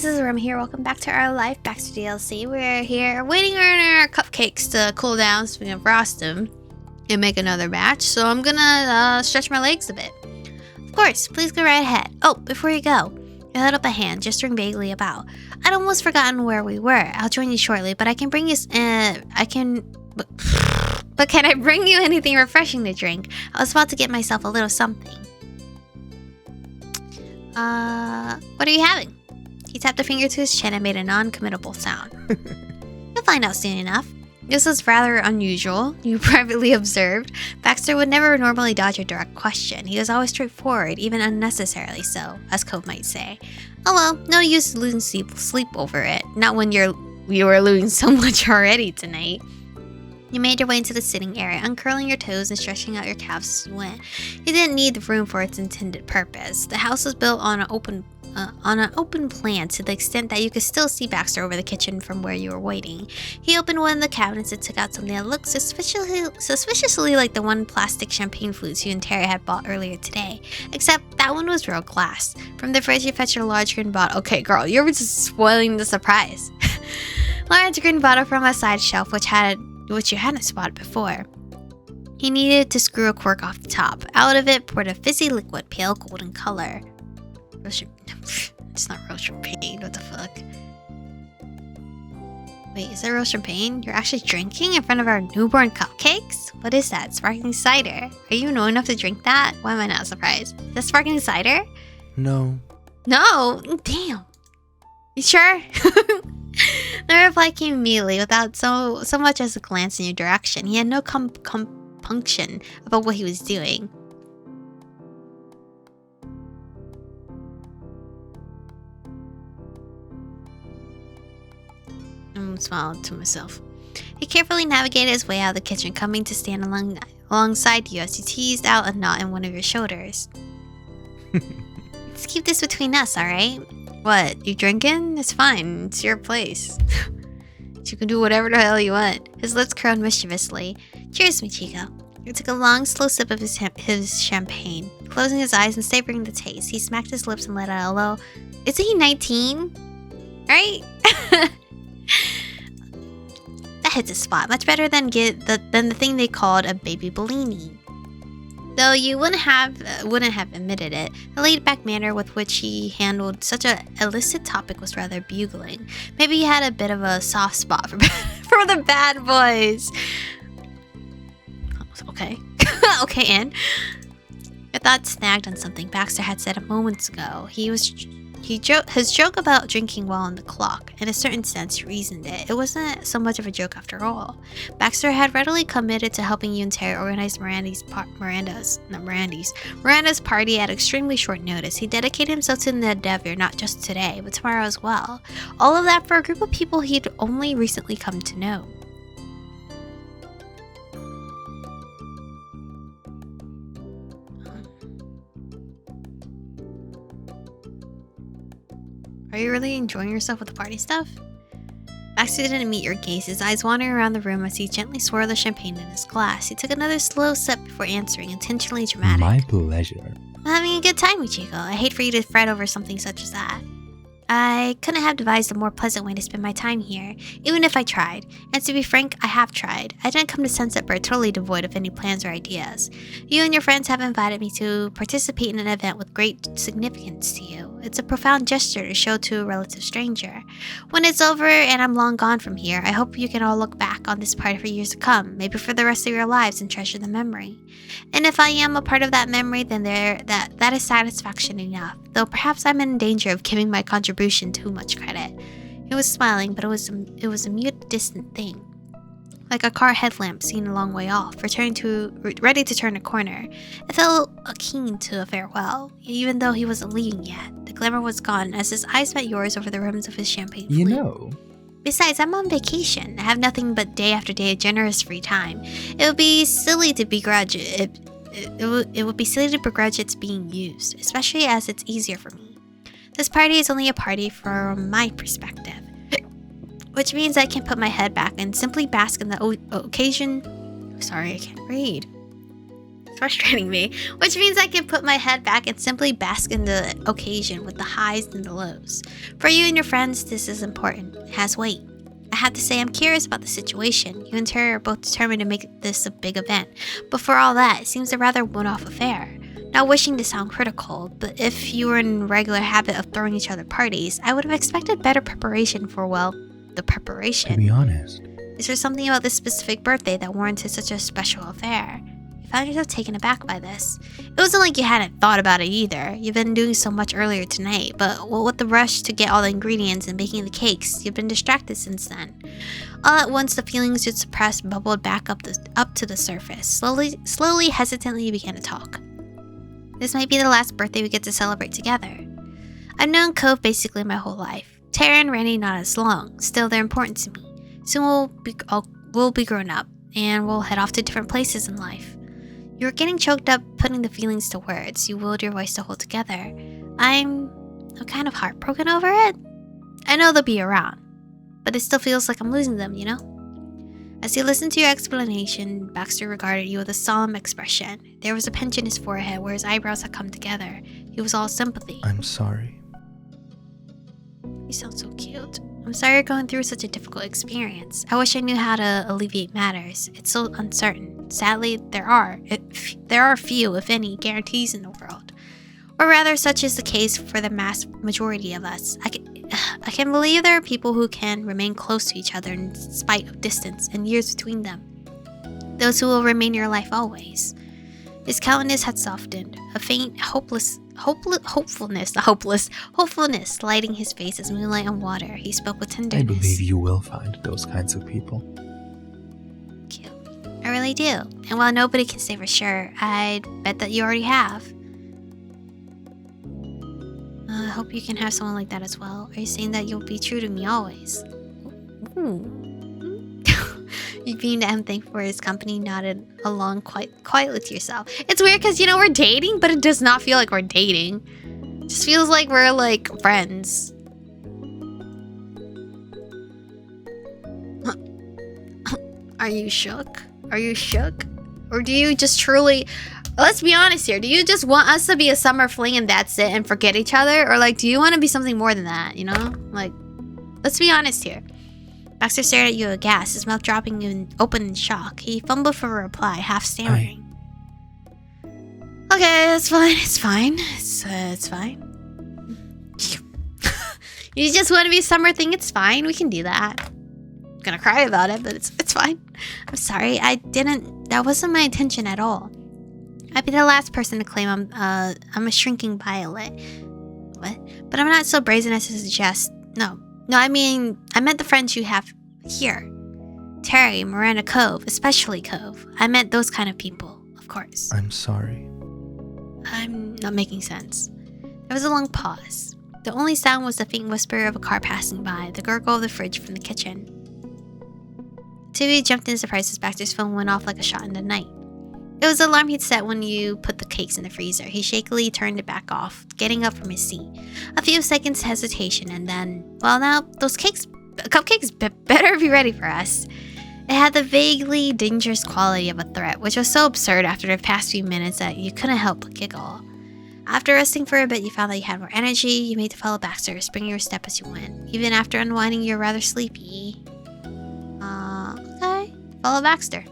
this is Aromie here. Welcome back to our live Baxter DLC. We're here waiting on our cupcakes to cool down so we can frost them and make another batch. So I'm gonna stretch my legs a bit. Of course, please go right ahead. Oh, before you go, I held up a hand, gesturing vaguely about. I'd almost forgotten where we were. I'll join you shortly, but I can bring you. But can I bring you anything refreshing to drink? I was about to get myself a little something. What are you having? He tapped a finger to his chin and made a non-committable sound. You'll find out soon enough. This was rather unusual, you privately observed. Baxter would never normally dodge a direct question. He was always straightforward, even unnecessarily so, as Cove might say. Oh well, no use losing sleep over it. Not when you were losing so much already tonight. You made your way into the sitting area, uncurling your toes and stretching out your calves as you went. You didn't need the room for its intended purpose. The house was built on an open plan to the extent that you could still see Baxter over the kitchen from where you were waiting. He opened one of the cabinets and took out something that looked suspiciously like the one plastic champagne flutes you and Terry had bought earlier today. Except that one was real glass. From the fridge, you fetched a large green bottle. Okay, girl, you're just spoiling the surprise. Large green bottle from a side shelf, which you hadn't spotted before. He needed to screw a cork off the top. Out of it poured a fizzy liquid, pale golden color. It's not real champagne, what the fuck? Wait, is that real champagne? You're actually drinking in front of our newborn cupcakes? What is that? Sparkling cider? Are you know enough to drink that? Why am I not surprised? Is that sparkling cider? No. No? Damn. You sure? The reply came immediately without so much as a glance in your direction. He had no compunction about what he was doing. I smiled to myself. He carefully navigated his way out of the kitchen, coming to stand alongside you as he teased out a knot in one of your shoulders. Let's keep this between us, alright? What, you drinking? It's fine. It's your place. You can do whatever the hell you want. His lips curled mischievously. Cheers, mi chico. He took a long, slow sip of his champagne. Closing his eyes and savoring the taste, he smacked his lips and let out a low... Isn't he 19? Right? That hits a spot. Much better than the thing they called a baby Bellini. Though you wouldn't have admitted it, the laid-back manner with which he handled such an illicit topic was rather bugling. Maybe he had a bit of a soft spot for the bad boys. Okay. Okay, Anne. Your thought snagged on something Baxter had said a moment ago. His joke about drinking while on the clock. In a certain sense, reasoned it. It wasn't so much of a joke after all. Baxter had readily committed to helping you and Terry organize Miranda's party at extremely short notice. He dedicated himself to the endeavor not just today, but tomorrow as well. All of that for a group of people he'd only recently come to know. Are you really enjoying yourself with the party stuff? Baxter didn't meet your gaze, his eyes wandering around the room as he gently swirled the champagne in his glass. He took another slow sip before answering, intentionally dramatic. My pleasure. I'm having a good time, Michiko. I hate for you to fret over something such as that. I couldn't have devised a more pleasant way to spend my time here, even if I tried. And to be frank, I have tried. I didn't come to Sunset Bird totally devoid of any plans or ideas. You and your friends have invited me to participate in an event with great significance to you. It's a profound gesture to show to a relative stranger. When it's over and I'm long gone from here, I hope you can all look back on this party for years to come, maybe for the rest of your lives, and treasure the memory. And if I am a part of that memory, then that is satisfaction enough, though perhaps I'm in danger of giving my contribution too much credit. He was smiling, but it was a mute, distant thing. Like a car headlamp seen a long way off, ready to turn a corner. It felt akin to a farewell, even though he wasn't leaving yet. The glamour was gone as his eyes met yours over the rims of his champagne flute. You know. Besides, I'm on vacation. I have nothing but day after day of generous free time. It would be silly to begrudge it. It would be silly to begrudge its being used, especially as it's easier for me. This party is only a party from my perspective. Which means I can put my head back and simply bask in the occasion. Sorry, I can't read. frustrating me, which means I can put my head back and simply bask in the occasion with the highs and the lows. For you and your friends, this is important. It has weight. I have to say I'm curious about the situation. You and Terry are both determined to make this a big event, but for all that, it seems a rather one-off affair. Not wishing to sound critical, but if you were in regular habit of throwing each other parties, I would have expected better preparation for, well, the preparation. To be honest, is there something about this specific birthday that warranted such a special affair? You found yourself taken aback by this. It wasn't like you hadn't thought about it either. You've been doing so much earlier tonight, but well, with the rush to get all the ingredients and baking the cakes, you've been distracted since then. All at once, the feelings you'd suppressed bubbled back up to the surface. Slowly, hesitantly, you began to talk. This might be the last birthday we get to celebrate together. I've known Cove basically my whole life. Tara and Randy not as long. Still, they're important to me. Soon we'll be grown up, and we'll head off to different places in life. You were getting choked up putting the feelings to words. You willed your voice to hold together. I'm kind of heartbroken over it. I know they'll be around, but it still feels like I'm losing them, you know? As he listened to your explanation, Baxter regarded you with a solemn expression. There was a pinch in his forehead where his eyebrows had come together. He was all sympathy. I'm sorry. You sound so cute. I'm sorry you're going through such a difficult experience. I wish I knew how to alleviate matters. It's so uncertain. Sadly, there are few, if any, guarantees in the world. Or rather, such is the case for the mass majority of us. I can believe there are people who can remain close to each other in spite of distance and years between them. Those who will remain in your life always. His countenance had softened, a faint hopefulness lighting his face as moonlight on water. He spoke with tenderness. I believe you will find those kinds of people. Cute. I really do. And while nobody can say for sure, I'd bet that you already have. I hope you can have someone like that as well. Are you saying that you'll be true to me always? You beamed at him, thankful for his company, nodded along quite with yourself. It's weird because, we're dating, but it does not feel like we're dating. It just feels like we're, like, friends. Are you shook? Or do you just truly... Let's be honest here. Do you just want us to be a summer fling and that's it and forget each other? Or, like, do you want to be something more than that, you know? Like, let's be honest here. Baxter stared at you aghast, his mouth dropping open in shock. He fumbled for a reply, half stammering. Okay, that's fine. It's fine. It's fine. You just want to be a summer thing? It's fine. We can do that. I'm gonna cry about it, but it's fine. I'm sorry. That wasn't my intention at all. I'd be the last person to claim I'm a shrinking violet. What? But I'm not so brazen as to suggest. No, I meant the friends you have here. Terry, Miranda, Cove, especially Cove. I meant those kind of people, of course. I'm sorry. I'm not making sense. There was a long pause. The only sound was the faint whisper of a car passing by, the gurgle of the fridge from the kitchen. Tibby jumped in surprise as Baxter's phone went off like a shot in the night. It was the alarm he'd set when you put the cakes in the freezer. He shakily turned it back off, getting up from his seat. A few seconds hesitation, and then, well, now, those cupcakes better be ready for us. It had the vaguely dangerous quality of a threat, which was so absurd after the past few minutes that you couldn't help but giggle. After resting for a bit, you found that you had more energy. You made to follow Baxter, springing your step as you went. Even after unwinding, you're rather sleepy. Okay. Follow Baxter.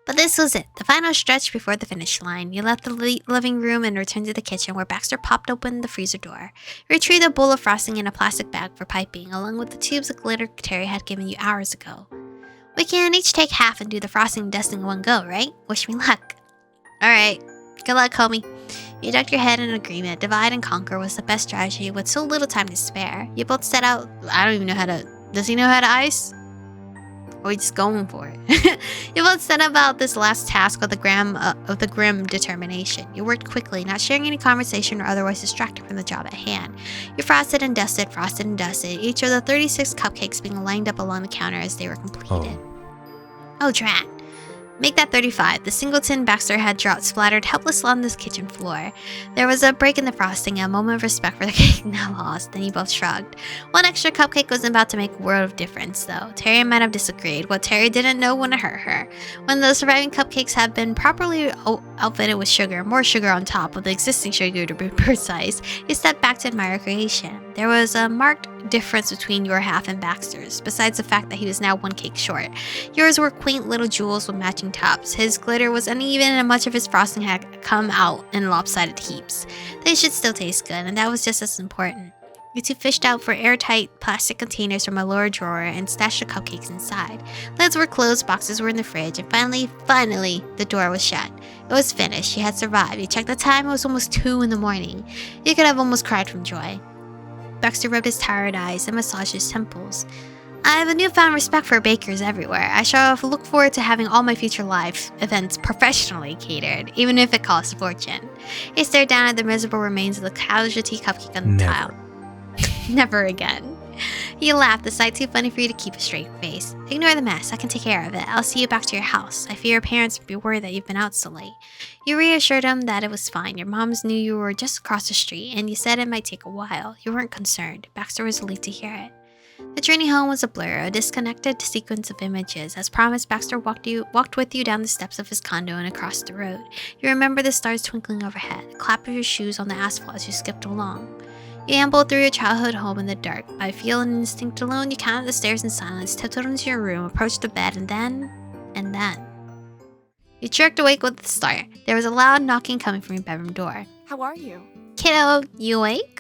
But this was it, the final stretch before the finish line. You left the living room and returned to the kitchen where Baxter popped open the freezer door. You retrieved a bowl of frosting in a plastic bag for piping, along with the tubes of glitter Terry had given you hours ago. We can each take half and do the frosting and dusting in one go, right? Wish me luck. Alright, good luck, homie. You ducked your head in agreement. Divide and conquer was the best strategy with so little time to spare. You both set out... I don't even know how to... Does he know how to ice? Or are we just going for it? You both set about this last task with the grim determination. You worked quickly, not sharing any conversation or otherwise distracted from the job at hand. You frosted and dusted, each of the 36 cupcakes being lined up along the counter as they were completed. Oh, drat. Make that 35. The singleton Baxter had dropped splattered helpless on the kitchen floor. There was a break in the frosting, a moment of respect for the cake now lost, then you both shrugged. One extra cupcake wasn't about to make a world of difference, though. Terry might have disagreed. What Terry didn't know wouldn't hurt her. When the surviving cupcakes had been properly outfitted with sugar, more sugar on top of the existing sugar to be precise, he stepped back to admire creation. There was a marked difference between your half and Baxter's, besides the fact that he was now one cake short. Yours were quaint little jewels with matching tops. His glitter was uneven and much of his frosting had come out in lopsided heaps. They should still taste good, and that was just as important. You two fished out for airtight plastic containers from a lower drawer and stashed the cupcakes inside. Lids were closed, boxes were in the fridge, and finally, the door was shut. It was finished. You had survived. You checked the time. It was almost 2 in the morning. You could have almost cried from joy. Baxter rubbed his tired eyes and massaged his temples. I have a newfound respect for bakers everywhere. I shall look forward to having all my future life events professionally catered, even if it costs a fortune. He stared down at the miserable remains of the casualty cupcake on the tile. Never again. He laughed, the sight too funny for you to keep a straight face. Ignore the mess. I can take care of it. I'll see you back to your house. I fear your parents will be worried that you've been out so late. You reassured him that it was fine. Your moms knew you were just across the street, and you said it might take a while. You weren't concerned. Baxter was relieved to hear it. The journey home was a blur, a disconnected sequence of images. As promised, Baxter walked with you down the steps of his condo and across the road. You remember the stars twinkling overhead, the clap of your shoes on the asphalt as you skipped along. You ambled through your childhood home in the dark. By feel and instinct alone, you counted the stairs in silence, tiptoed into your room, approached the bed, and then... You jerked awake with a start. There was a loud knocking coming from your bedroom door. How are you? Kiddo, you awake?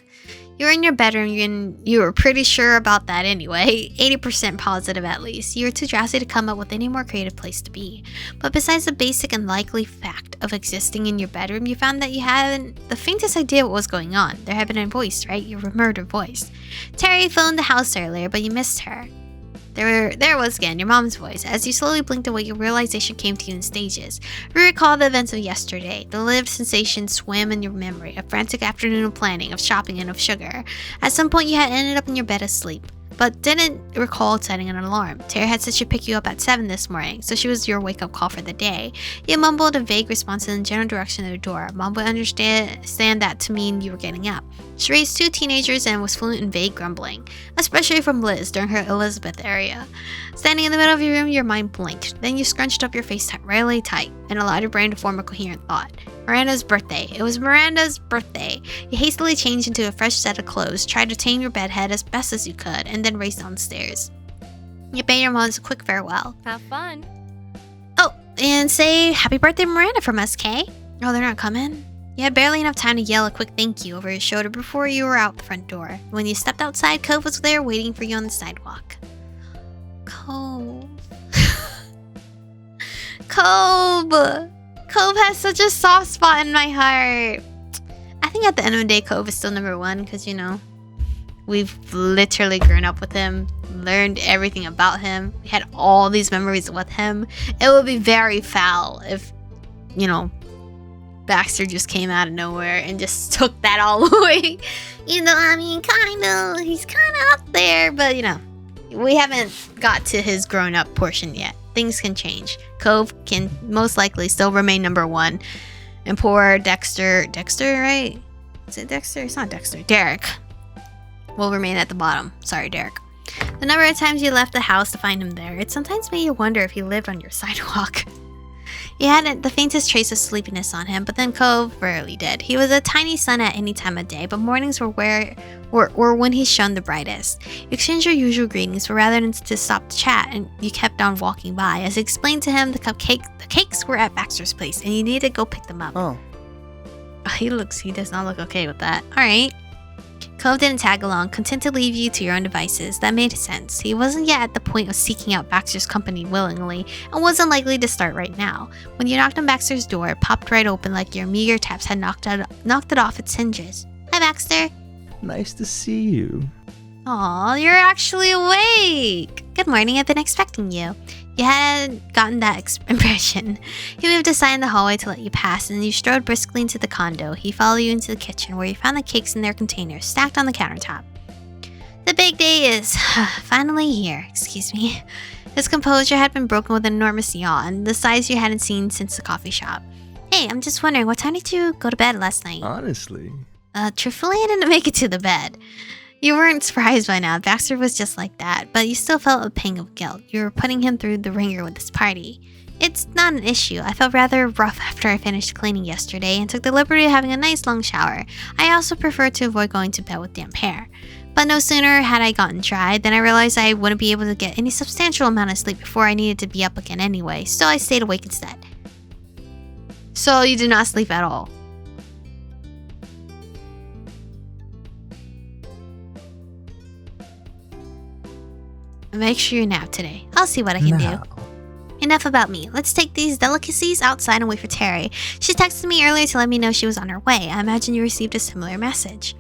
You were in your bedroom and you were pretty sure about that anyway. 80% positive at least. You were too drowsy to come up with any more creative place to be. But besides the basic and likely fact of existing in your bedroom, you found that you hadn't the faintest idea what was going on. There had been a voice, right? Your murder voice. Terry phoned the house earlier, but you missed her. There was again, your mom's voice. As you slowly blinked away, your realization came to you in stages. You recall the events of yesterday. The lived sensation swam in your memory. A frantic afternoon of planning, of shopping, and of sugar. At some point, you had ended up in your bed asleep, but didn't recall setting an alarm. Terry had said she'd pick you up at 7 this morning, so she was your wake-up call for the day. You mumbled a vague response in the general direction of the door. Mom would understand that to mean you were getting up. She raised 2 teenagers and was fluent in vague grumbling, especially from Liz during her Elizabeth area. Standing in the middle of your room, your mind blinked. Then you scrunched up your face really tight and allowed your brain to form a coherent thought. Miranda's birthday. It was Miranda's birthday. You hastily changed into a fresh set of clothes, tried to tame your bedhead as best as you could, and then raced downstairs. You bade your moms a quick farewell. Have fun. Oh, and say happy birthday, Miranda, from us, Kay. Oh, they're not coming? You had barely enough time to yell a quick thank you over your shoulder before you were out the front door. When you stepped outside, Cove was there waiting for you on the sidewalk. Cove. Cove has such a soft spot in my heart. I think at the end of the day, Cove is still number 1 because, you know, we've literally grown up with him, learned everything about him. We had all these memories with him. It would be very foul if, you know, Baxter just came out of nowhere and just took that all away. You know, I mean, he's kind of up there, but, you know, we haven't got to his grown up portion yet. Things can change. Cove can most likely still remain number 1. And poor Dexter, right? Is it Dexter? It's not Dexter. Derek will remain at the bottom. Sorry, Derek. The number of times you left the house to find him there, it sometimes made you wonder if he lived on your sidewalk. You hadn't the faintest trace of sleepiness on him, but then Cove rarely did. He was a tiny sun at any time of day, but mornings were when he shone the brightest. You exchanged your usual greetings, but rather than to stop to chat, and you kept on walking by. As he explained to him, the cakes were at Baxter's place, and you needed to go pick them up. Oh. He does not look okay with that. Alright. Cove didn't tag along, content to leave you to your own devices. That made sense. He wasn't yet at the point of seeking out Baxter's company willingly, and wasn't likely to start right now. When you knocked on Baxter's door, it popped right open like your meager taps had knocked it off its hinges. Hi, Baxter. Nice to see you. Aw, you're actually awake. Good morning, I've been expecting you. You hadn't gotten that impression. He moved aside in the hallway to let you pass, and you strode briskly into the condo. He followed you into the kitchen, where you found the cakes in their containers, stacked on the countertop. The big day is finally here. Excuse me. His composure had been broken with an enormous yawn, the size you hadn't seen since the coffee shop. Hey, I'm just wondering, what time did you go to bed last night? Honestly. Truthfully, I didn't make it to the bed. You weren't surprised by now. Baxter was just like that, but you still felt a pang of guilt. You were putting him through the ringer with this party. It's not an issue. I felt rather rough after I finished cleaning yesterday and took the liberty of having a nice long shower. I also prefer to avoid going to bed with damp hair. But no sooner had I gotten dried than I realized I wouldn't be able to get any substantial amount of sleep before I needed to be up again anyway, so I stayed awake instead. So you did not sleep at all? Make sure you nap today. I'll see what I can do. Enough about me. Let's take these delicacies outside and wait for Terry. She texted me earlier to let me know she was on her way. I imagine you received a similar message.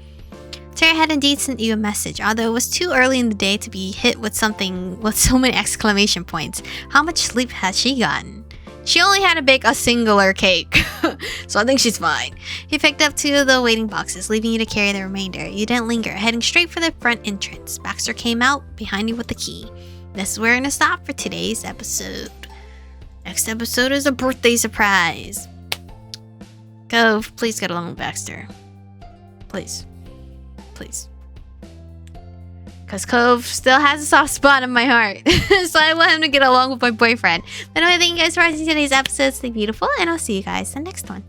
Terry had indeed sent you a message, although it was too early in the day to be hit with something with so many exclamation points. How much sleep has she gotten? She only had to bake a singular cake, so I think she's fine. He picked up 2 of the waiting boxes, leaving you to carry the remainder. You didn't linger, heading straight for the front entrance. Baxter came out behind you with the key. This is where we're going to stop for today's episode. Next episode is a birthday surprise. Cove, please get along with Baxter. Please. Please. Because Cove still has a soft spot in my heart. So I want him to get along with my boyfriend. But anyway, thank you guys for watching today's episode. Stay beautiful, and I'll see you guys in the next one.